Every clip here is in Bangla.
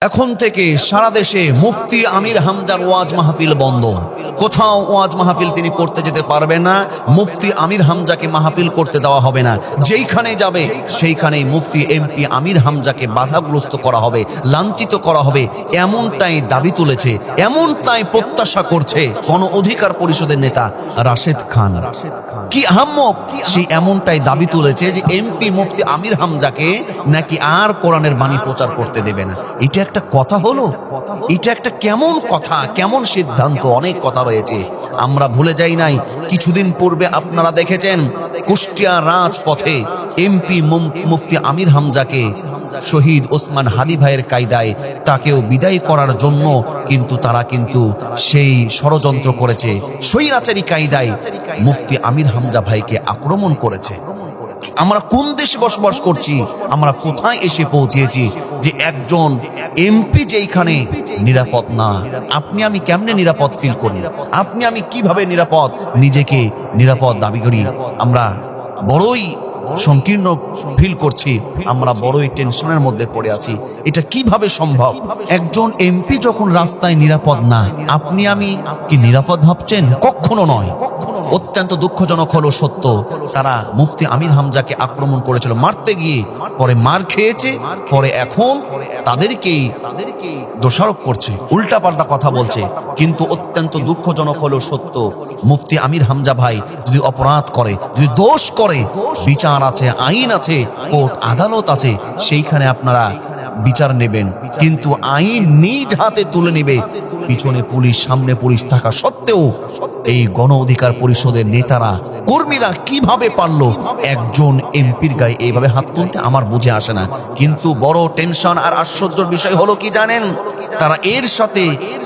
এখন থেকে সারা দেশে মুফতি আমির হামজার ওয়াজ মাহফিল বন্ধ। কোথাও ওয়াজ মাহফিল তিনি করতে যেতে পারবেন না। মুফতি আমির হামজাকে মাহফিল করতে দেওয়া হবে না। যেইখানে যাবে সেইখানেই মুফতি এমপি আমির হামজাকে বাধাগ্রস্ত করা হবে, লাঞ্ছিত করা হবে, এমনটাই দাবি তুলেছে, এমনটাই প্রত্যাশা করছে গণ অধিকার পরিষদের নেতা রাশেদ খান। কি আহাম্মক, সেই এমনটাই দাবি তুলেছে যে এমপি মুফতি আমির হামজাকে নাকি আর কোরআনের বাণী প্রচার করতে দেবে না। এটা একটা কথা হলো? এটা একটা কেমন কথা, কেমন সিদ্ধান্ত? অনেক কথা রয়েছে, আমরা ভুলে যাই নাই। কিছুদিন পূর্বে আপনারা দেখেছেন কুষ্টিয়া রাজপথে এমপি মুফতি আমির হামজাকে শহীদ ওসমান হাদি ভাইয়ের কায়দায় তাকেও বিদায় করার জন্য তারা সেই ষড়যন্ত্র করেছে, স্বৈরাচারী কায়দায় মুফতি আমির হামজা ভাইকে আক্রমণ করেছে। আমরা কোন দেশে বসবাস করছি? আমরা কোথায় এসে পৌঁছেছি যে একজন এমপি যেইখানে নিরাপদ না, আপনি আমি কেমনে নিরাপদ ফিল করি? আপনি আমি কিভাবে নিরাপদ, নিজেকে নিরাপদ দাবি করি? আমরা বড়ই সংকীর্ণ ফিল করছি, আমরা বড়ই টেনশনের মধ্যে পড়ে আছি। এটা কিভাবে সম্ভব? একজন এমপি যখন রাস্তায় নিরাপদ না, আপনি আমি কি নিরাপদ ভাবছেন? কখনো নয়। অত্যন্ত দুঃখজনক হলো সত্য, তারা মুফতি আমির হামজাকে আক্রমণ করেছিল, মারতে গিয়ে পরে মার খেয়েছে, পরে এখন তাদেরকেই দোষারোপ করছে, উল্টাপাল্টা কথা বলছে। কিন্তু অত্যন্ত দুঃখজনক হলো সত্য, মুফতি আমির হামজা ভাই যদি অপরাধ করে, যদি দোষ করে, বিচার আছে, আইন আছে, কোর্ট আদালত আছে, সেইখানে আপনারা বিচার নেবেন। কিন্তু আইন নিজ হাতে তুলে নেবে, পিছনে পুলিশ, সামনে পুলিশ থাকা সত্ত্বেও এই গণ অধিকার পরিষদের নেতারা, কর্মীরা কিভাবে পারলো একজন এমপির গায়ে এইভাবে হাত তুলতে? আমার বুঝে আসে না। কিন্তু বড় টেনশন আর আশ্চর্যের বিষয় হলো কি জানেন? তারা এর সাথে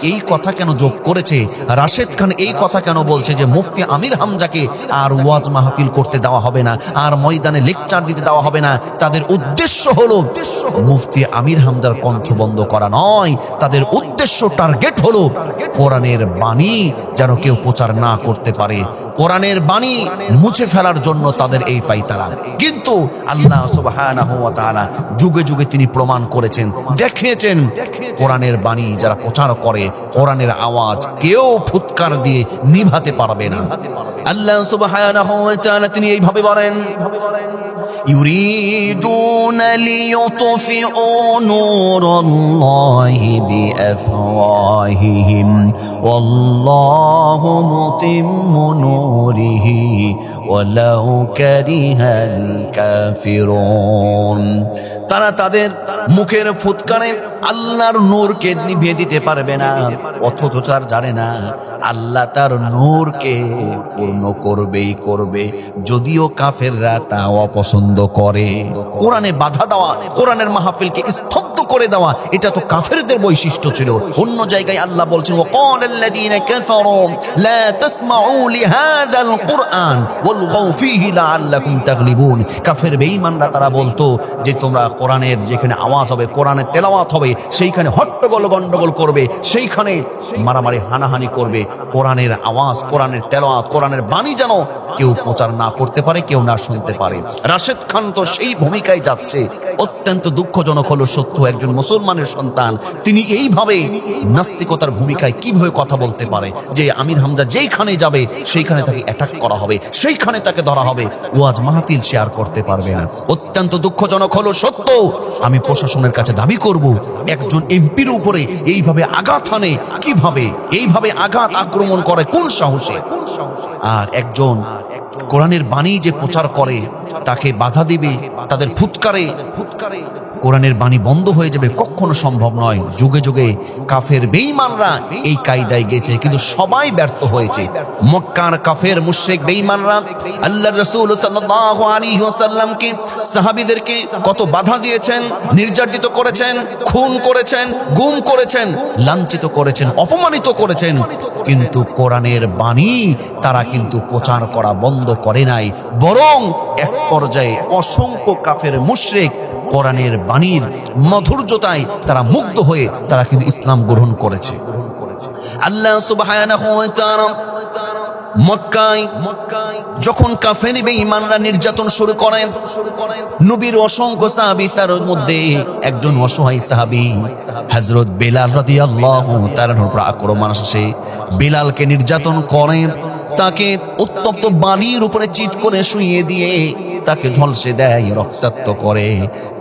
এই কথা কেন যোগ করেছে? রাশেদ খান এই কথা কেন বলছে যে মুফতি আমির হামজাকে আর ওয়াজ মাহফিল করতে দেওয়া হবে না, আর ময়দানে লেকচার দিতে দেওয়া হবে না? তাদের উদ্দেশ্য হলো মুফতি আমির হামজার কণ্ঠ বন্ধ করা নয়, তাদের উদ্দেশ্য, টার্গেট হলো কোরআনের বাণী যেন কেউ প্রচার না করতে পারে, কোরআনের বাণী মুছে ফেলার জন্য তাদের এই পাইতারা। কিন্তু আল্লাহ সুবহানাহু ওয়া তাআলা যুগে যুগে তিনি প্রমাণ করেছেন, দেখিয়েছেন, কোরআনের বাণী যারা প্রচার করে, কোরআনের আওয়াজ কেউ ফুৎকার দিয়ে নিভাতে পারবে না। আল্লাহ সুবহানাহু ওয়া তাআলা তিনি এইভাবে বলেন, ইউরিদুনা লিইউতফিউ নূরাল্লাহি বিআফওয়াহিহিম ওয়াল্লাহু মুতিম্মু নূরিহি ওয়ালাউ কারিহাল কাফিরুন। তারা তাদের মুখের ফুৎকারে আল্লাহর নূরকে নিভিয়ে দিতে পারবে না, অথচ তার জানে না আল্লাহ তার নূরকে পূর্ণ করবেই করবে, যদিও কাফেররা তা অপছন্দ করে। কোরআনে বাধা দেওয়া, কোরআনের মাহফিলকে স্তব্ধ করে দেওয়া, এটা তো কাফেরদের বৈশিষ্ট্য ছিল। অন্য জায়গায় আল্লাহ বলছেন, ওয়াকালাল্লাযীনা কাফারু লা তাসমাউ লিহাযাল কুরআন ওয়ালগাউ ফীহি লাআল্লাকুম তাগলিবুন। কাফের বেঈমানরা তারা বলতো যে তোমরা কোরআনের যেখানে আওয়াজ হবে, কোরআনের তেলাওয়াত হবে, সেইখানে হট্টগোল গন্ডগোল করবে, সেইখানে মারামারি হানাহানি করবে। কোরআনের আওয়াজ, কোরআনের তেলাওয়াত, কোরআনের বাণী যেন কেউ প্রচার না করতে পারে, কেউ না শুনতে পারে। রাশেদ খান তো সেই ভূমিকায় যাচ্ছে। অত্যন্ত দুঃখজনক হলো সত্য, একজন মুসলমানের সন্তান তিনি এইভাবে নাস্তিকতার ভূমিকায় কিভাবে কথা বলতে পারে যে আমির হামজা যেইখানে যাবে সেইখানে তাকে অ্যাটাক করা হবে, সেইখানে তাকে ধরা হবে, ওয়াজ মাহফিল শেয়ার করতে পারবে না। অত্যন্ত দুঃখজনক হলো সত্য। আমি প্রশাসনের কাছে দাবি করব, একজন এমপির উপরে এইভাবে আঘাত হানে কিভাবে, এইভাবে আঘাত আক্রমণ করে কোন সাহসে? আর একজন কোরআনের বাণী যে প্রচার করে তাকে বাধা দিবে, তাদের ফুৎকারে কোরআনের বাণী বন্ধ হয়ে যাবে, কখনো সম্ভব নয়। যুগে যুগে কাফের বেঈমানরা এই কায়দায় গেছে, কিন্তু সবাই ব্যর্থ হয়েছে। মক্কার কাফের মুশরিক বেঈমানরা আল্লাহর রাসূল সাল্লাল্লাহু আলাইহি ওয়াসাল্লামকে, সাহাবীদেরকে কত বাধা দিয়েছেন, নির্যাতিত করেছেন, খুন করেছেন, গুম করেছেন, লাঞ্ছিত করেছেন, অপমানিত করেছেন, কিন্তু কোরআনের বাণী তারা কিন্তু প্রচার করা বন্ধ করে নাই। বরং এক পর্যায়ে অসংখ্য কাফের মুশরিক কোরআনের বাণীর মাধুর্যতায় তারা মুগ্ধ হয়ে তারা কিন্তু ইসলাম গ্রহণ করেছে। আল্লাহ সুবহানাহু ওয়া তাআলা মক্কায় যখন কাফের বেঈমানরা নির্যাতন শুরু করে, নবীর অসংখ্য সাহাবী, তার মধ্যে একজন অসহায় সাহাবী হযরত বেলাল রাদিয়াল্লাহু তাআলার উপর আক্রমণ আসে। বেলালকে নির্যাতন করে, তাকে উত্তপ্ত বালির উপরে চিৎ করে শুইয়ে দিয়ে তাকে ঝলসে দেয়, রক্তাক্ত করে।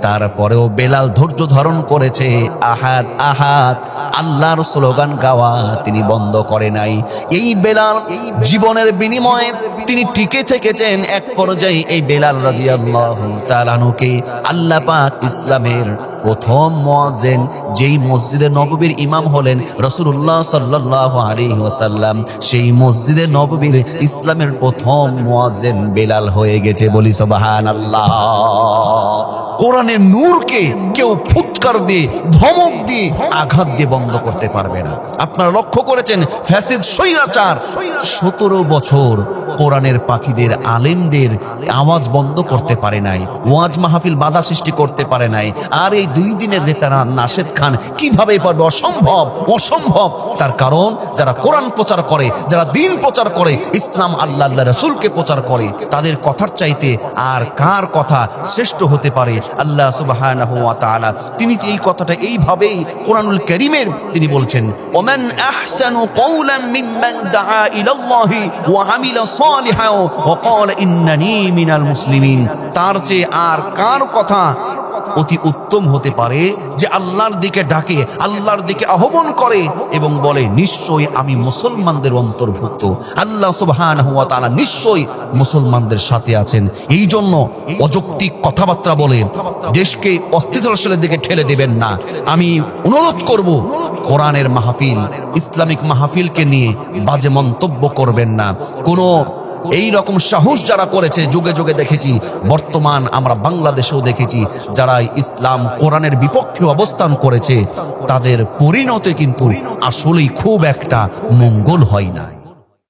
তারপরেও বেলাল ধৈর্য ধারণ করেছে। আহাদ আহাদ আল্লাহর স্লোগান গাওয়া তিনি বন্ধ করে নাই। এই বেলাল জীবনের বিনিময়ে তিনি টিকে থেকেছেন। এক পর্যায়ে এই বেলাল রাদিয়াল্লাহু তাআলা আনহুকে আল্লাহ পাক ইসলামের প্রথম মুয়াজ্জিন, যেই মসজিদে নববীর ইমাম হলেন রাসূলুল্লাহ সাল্লাল্লাহু আলাইহি ওয়াসাল্লাম, সেই মসজিদে নববীর ইসলামের প্রথম মুয়াজ্জিন বেলাল হয়ে গেছে। বলি সুবহানাল্লাহ। কোরআনের নূরকে কেউ ফুৎকার দিয়ে, ধমক দিয়ে, আঘাত দিয়ে বন্ধ করতে পারবে না। আপনারা লক্ষ্য করেছেন ফ্যাসিদ স্বৈরাচার 17 বছর কোরআনের পাখিদের, আলেমদের আওয়াজ বন্ধ করতে পারে নাই, ওয়াজ মাহফিল বাধা সৃষ্টি করতে পারে নাই। আর এই 2 দিনের নেতারা নাশেদ খান কিভাবে পারবে? অসম্ভব, অসম্ভব। তার কারণ যারা কোরআন প্রচার করে, যারা দ্বীন প্রচার করে, ইসলাম আল্লাহ রাসূলকে প্রচার করে, তাদের কথার চাইতে আর কার কথা শ্রেষ্ঠ হতে পারে? আল্লাহ সুবহানাহু ওয়া তাআলা তিনি এই কথাটা এইভাবেই কোরআনুল কারীমের তিনি বলছেন, ওমান আহসানু কওলাম মিম্মান দাআ ইলাল্লাহি ওয়া আমিলা সালিহান ওয়া ক্বালা ইন্নানী মিনাল মুসলিমিন। তার চেয়ে আর কার কথা অতি উত্তম হতে পারে যে আল্লাহর দিকে ডাকে, আল্লাহর দিকে আহ্বান করে এবং বলে নিশ্চয়ই আমি মুসলমানদের অন্তর্ভুক্ত। আল্লাহ সুবহানাহু ওয়া তাআলা নিশ্চয়ই মুসলমানদের সাথে আছেন। এই জন্য অযৌক্তিক কথাবার্তা বলে দেশকে অস্থিতিশীলের দিকে ঠেলে দেবেন না। আমি অনুরোধ করব, কোরআনের মাহফিল, ইসলামিক মাহফিলকে নিয়ে বাজে মন্তব্য করবেন না। কোনো এই রকম সাহস যারা করেছে, যুগে যুগে দেখেছি, বর্তমান আমরা বাংলাদেশেও দেখেছি, যারা ইসলাম কোরআনের বিপক্ষে অবস্থান করেছে, তাদের পরিণতি কিন্তু আসলেই খুব একটা মঙ্গল হয় না।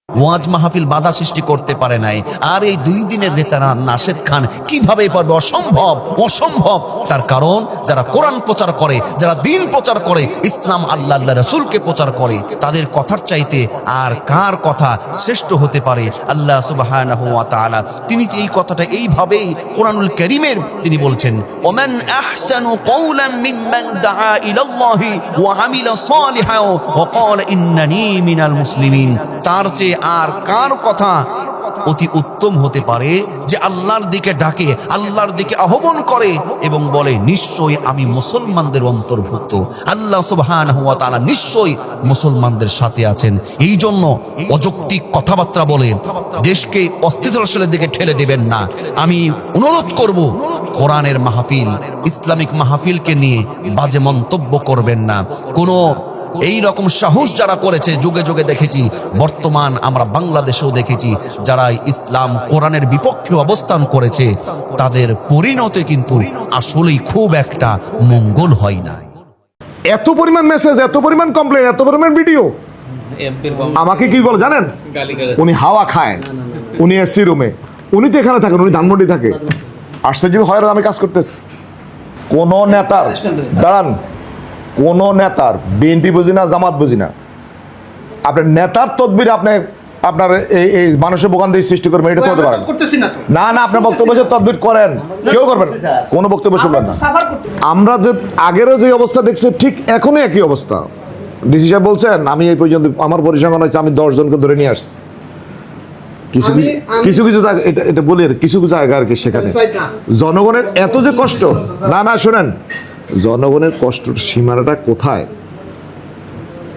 ওয়াজ মাহফিল বাধা সৃষ্টি করতে পারে নাই। আর এই 2 দিনের নেতারা নাশেদ খান কিভাবে পারবে? অসম্ভব, অসম্ভব। তার কারণ যারা কোরআন প্রচার করে, যারা দ্বীন প্রচার করে, ইসলাম আল্লাহ রাসূলকে প্রচার করে, তাদের কথার চাইতে আর কার কথা শ্রেষ্ঠ হতে পারে? আল্লাহ সুবহানাহু ওয়া তাআলা তিনি এই কথাটা এইভাবেই কোরআনুল কারীমের তিনি বলছেন, ওমান আহসানু কওলাম মিম্মান দাআ ইলাল্লাহি ওয়া আমিলা সালিহান ওয়া ক্বালা ইন্নানী মিনাল মুসলিমিন। তার চেয়ে আর কার কথা অতি উত্তম হতে পারে যে আল্লাহর দিকে ডাকে, আল্লাহর দিকে আহ্বান করে এবং বলে নিশ্চয়ই আমি মুসলমানদের অন্তর্ভুক্ত। আল্লাহ সুবহানাহু ওয়া তাআলা নিশ্চয়ই মুসলমানদের সাথে আছেন। এই জন্য অযৌক্তিক কথাবার্তা বলে দেশকে অস্থিতিশীলের দিকে ঠেলে দেবেন না। আমি অনুরোধ করব, কোরআনের মাহফিল, ইসলামিক মাহফিলকে নিয়ে বাজে মন্তব্য করবেন না। কোনো এই রকম সাহস যারা করেছে, যুগে যুগে দেখেছি, বর্তমান আমরা বাংলাদেশেও দেখেছি, যারা ইসলাম কোরআনের বিপক্ষে অবস্থান করেছে, তাদের পরিণতি কিন্তু আসলেই খুব একটা মঙ্গল হয় না। এত পরিমাণ মেসেজ, এত পরিমাণ কমপ্লেন, এত পরিমাণ ভিডিও, আমাকে কি বলে জানেন? উনি হাওয়া খায়, উনি এসি রুমে, উনি তো এখানে থাকেন, উনি ধানমন্ডি থাকে, আশ্চর্য হয় আমি কাজ করতেছি। কোন নেতার, দাঁড়ান, কোন নেতার, বিএনপি বুঝি না, জামাত বুঝি না, আপনার নেতার তদবির আপনি আপনার এই মানুষের বোকান দিয়ে সৃষ্টি করবেন, এটা করতে পারেন না। না, আপনার বক্তব্য তদবির করেন, কেউ করবেন, কোনো বক্তব্য শুনবেন না। আমরা যে আগেরও যে অবস্থা দেখছি, ঠিক এখনই একই অবস্থা। ডিসি সাহেব বলছেন আমি এই পর্যন্ত আমার পরিসংখ্যান হচ্ছে আমি 10 জনকে ধরে নিয়ে আসছি। কিছু জায়গা, এটা বলি, কিছু জায়গা আর কি, সেখানে জনগণের এত যে কষ্ট, না শোনেন, জনগণের কষ্টের সীমানাটা কোথায়?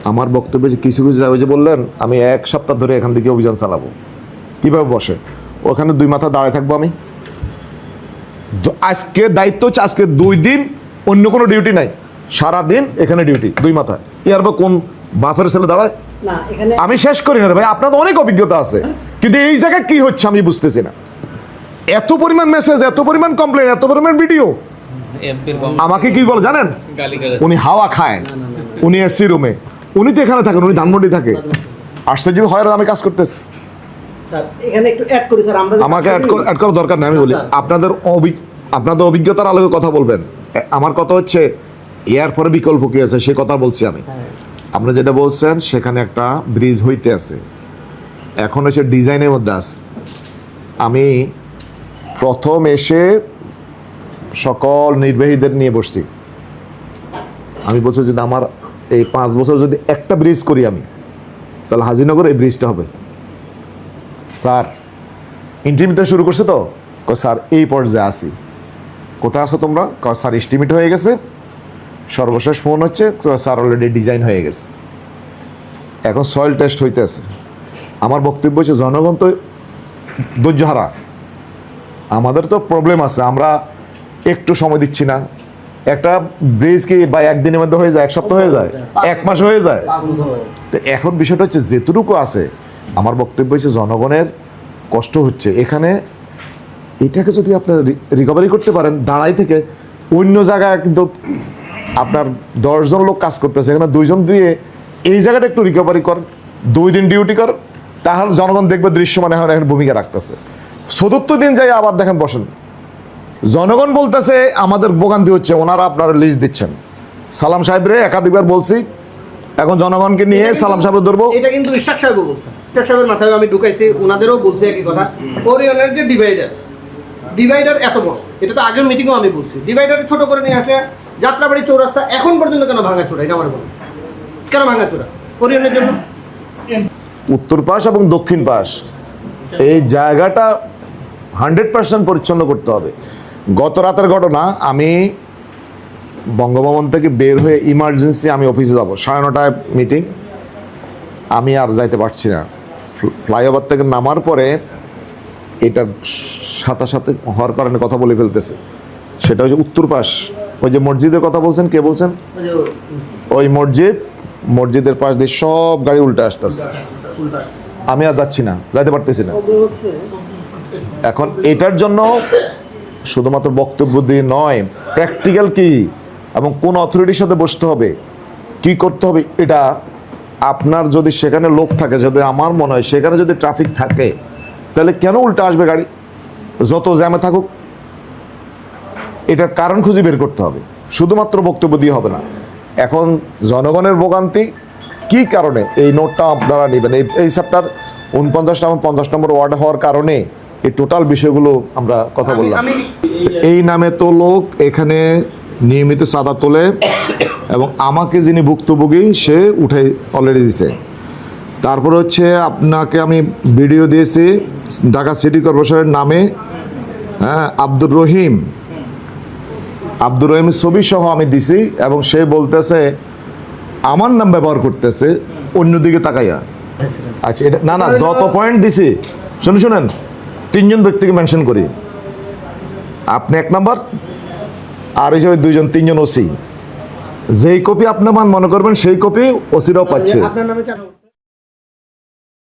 আমার বক্তব্যে যে কিছু জায়গায় যে বললেন আমি 1 সপ্তাহ ধরে এখান থেকে অভিযান চালাবো, কিভাবে বসে ওখানে 2 মাথা দাঁড়ায় থাকবো আমি? আজকে দায়িত্ব হচ্ছে, আজকে 2 দিন অন্য কোনো ডিউটি নাই, সারাদিন এখানে ডিউটি 2 মাথা। ইয়ার বা কোন বাপের ছেলে দাঁড়ায়? আমি শেষ করি না রে ভাই, আপনাদের অনেক অভিজ্ঞতা আছে, কিন্তু এই জায়গায় কি হচ্ছে আমি বুঝতেছি না। এত পরিমাণ মেসেজ, এত পরিমাণ কমপ্লেন, এত পরিমাণ ভিডিও, আমাকে কি বলে জানেন? উনি হাওয়া খায়, উনি এসি রুমে, উনি তো এখানে থাকেন, উনি ধানমন্ডি থাকে, আশ্চর্য হয় আমি কাজ করতেছি। আমাকে অ্যাড করার দরকার নেই, আমি বলি আপনাদের অভিজ্ঞতার আলোকে কথা বলবেন। আমার কথা হচ্ছে এর পরে বিকল্প কি আছে সে কথা বলছি আমি। আপনি যেটা বলছেন সেখানে একটা ব্রিজ হইতে আছে, এখন হচ্ছে ডিজাইনের মধ্যে আছে। আমি প্রথম এসে সকল নির্বাহীদের নিয়ে বসছি। আমি বলছি যদি আমার এই 5 বছর যদি একটা ব্রিজ করি আমি, তাহলে হাজিনগর এই ব্রিজটা হবে। স্যার ইন্টারভিউতে শুরু করছে তো, স্যার এই পর্যায়ে আসি। কোথায় আসো তোমরা? স্যার এস্টিমেট হয়ে গেছে, সর্বশেষ ফোন হচ্ছে স্যার অলরেডি ডিজাইন হয়ে গেছে, এখন সয়েল টেস্ট হইতেছে। আমার বক্তব্য হচ্ছে জনগণ তো ধৈর্যহারা, আমাদের তো প্রবলেম আছে, আমরা একটু সময় দিচ্ছি না। একটা ব্রিজ কি বা একদিনের মধ্যে হয়ে যায়, এক সপ্তাহ হয়ে যায়, 1 মাস হয়ে যায়। তো এখন বিষয়টা হচ্ছে যেটুকু আছে, আমার বক্তব্য হচ্ছে জনগণের কষ্ট হচ্ছে এখানে, এটাকে যদি আপনারা রিকভারি করতে পারেন দাঁড়াই থেকে, অন্য জায়গায় কিন্তু আপনার 10 জন লোক কাজ করতেছে, এখানে 2 জন দিয়ে এই জায়গাটা একটু রিকভারি কর, 2 দিন ডিউটি কর, তাহলে জনগণ দেখবে দৃশ্যমান এখন এখন ভূমিকা রাখতেছে। চতুর্থ দিন যাই আবার দেখেন বসেন, জনগণ বলতেছে আমাদের ভোগান্তি হচ্ছে, ওনারা আপনারা লিস্ট দিচ্ছেন। সালাম সাহেবরে একাধিকবার বলছি, এখন জনগণকে নিয়ে সালাম সাহেব ধরবো। এটা কিন্তু ইশাক সাহেবও বলছে, ইশাক সাহেবের মাথায় আমি ঢুকাইছি, ওনাদেরও বলছে একই কথা। ওরিয়নের যে ডিভাইডার এত বড়, এটা তো আগের মিটিংও আমি বলছি, ডিভাইডার ছোট করে নিয়ে আসে যাত্রাবাড়ি চৌরাস্তা এখন পর্যন্ত কেন ভাঙাচোরা? এটা আমার বলো, কেন ভাঙাচোরা ওরিয়নের জন্য? উত্তর পাশ এবং দক্ষিণ পাশ এই জায়গাটা 100% পরিচ্ছন্ন করতে হবে। গত রাতের ঘটনা, আমি বঙ্গভবন থেকে বের হয়ে ইমার্জেন্সি আমি অফিসে যাব, 9:30টায় মিটিং, আমি আর যাইতে পারছি না। ফ্লাইওভার থেকে নামার পরে এটার সাথে সাথে হওয়ার কারণে কথা বলে ফেলতেছে, সেটা হচ্ছে উত্তর পাশ। ওই যে মসজিদের কথা বলছেন, কে বলছেন? ওই মসজিদের পাশ দিয়ে সব গাড়ি উল্টে আসতেছে, আমি আর যাচ্ছি না, যাইতে পারতেছি না। এখন এটার জন্য শুধুমাত্র বক্তব্য দিয়ে নয়, প্র্যাকটিক্যাল কি এবং কোন অথরিটির সাথে বসতে হবে, কি করতে হবে, এটা আপনার যদি সেখানে লোক থাকে, যদি আমার মনে হয় সেখানে যদি ট্রাফিক থাকে, তাহলে কেন উল্টে আসবে গাড়ি? যত জ্যামে থাকুক, এটার কারণ খুঁজে বের করতে হবে, শুধুমাত্র বক্তব্য দিয়ে হবে না। এখন জনগণের ভোগান্তি কি কারণে, এই নোটটা আপনারা নেবেন। এই চ্যাপ্টার 49 এবং 50 নম্বর ওয়ার্ড হওয়ার কারণে এই টোটাল বিষয়গুলো আমরা কথা বললাম। এই নামে তো লোক এখানে নিয়মিত চাঁদা তোলে, এবং আমাকে যিনি ভুক্তভোগী সে উঠে অলরেডি দিছে। তারপরে হচ্ছে আপনাকে আমি ভিডিও দিয়েছি ঢাকা সিটি কর্পোরেশনের নামে, হ্যাঁ, আব্দুর রহিম ছবি সহ আমি দিছি, এবং সে বলতেছে আমার নাম ব্যবহার করতেছে অন্যদিকে তাকাইয়া। আচ্ছা, এটা না যত পয়েন্ট দিছি শুনেন 3 জন ব্যক্তিকে মেনশন করি, আপনি 1 নাম্বার, আর এই যে 2 জন 3 জন ওসি, যেই কপি আপনি মনে করবেন সেই কপি ওসিরাও পাচ্ছে। আপনার নামে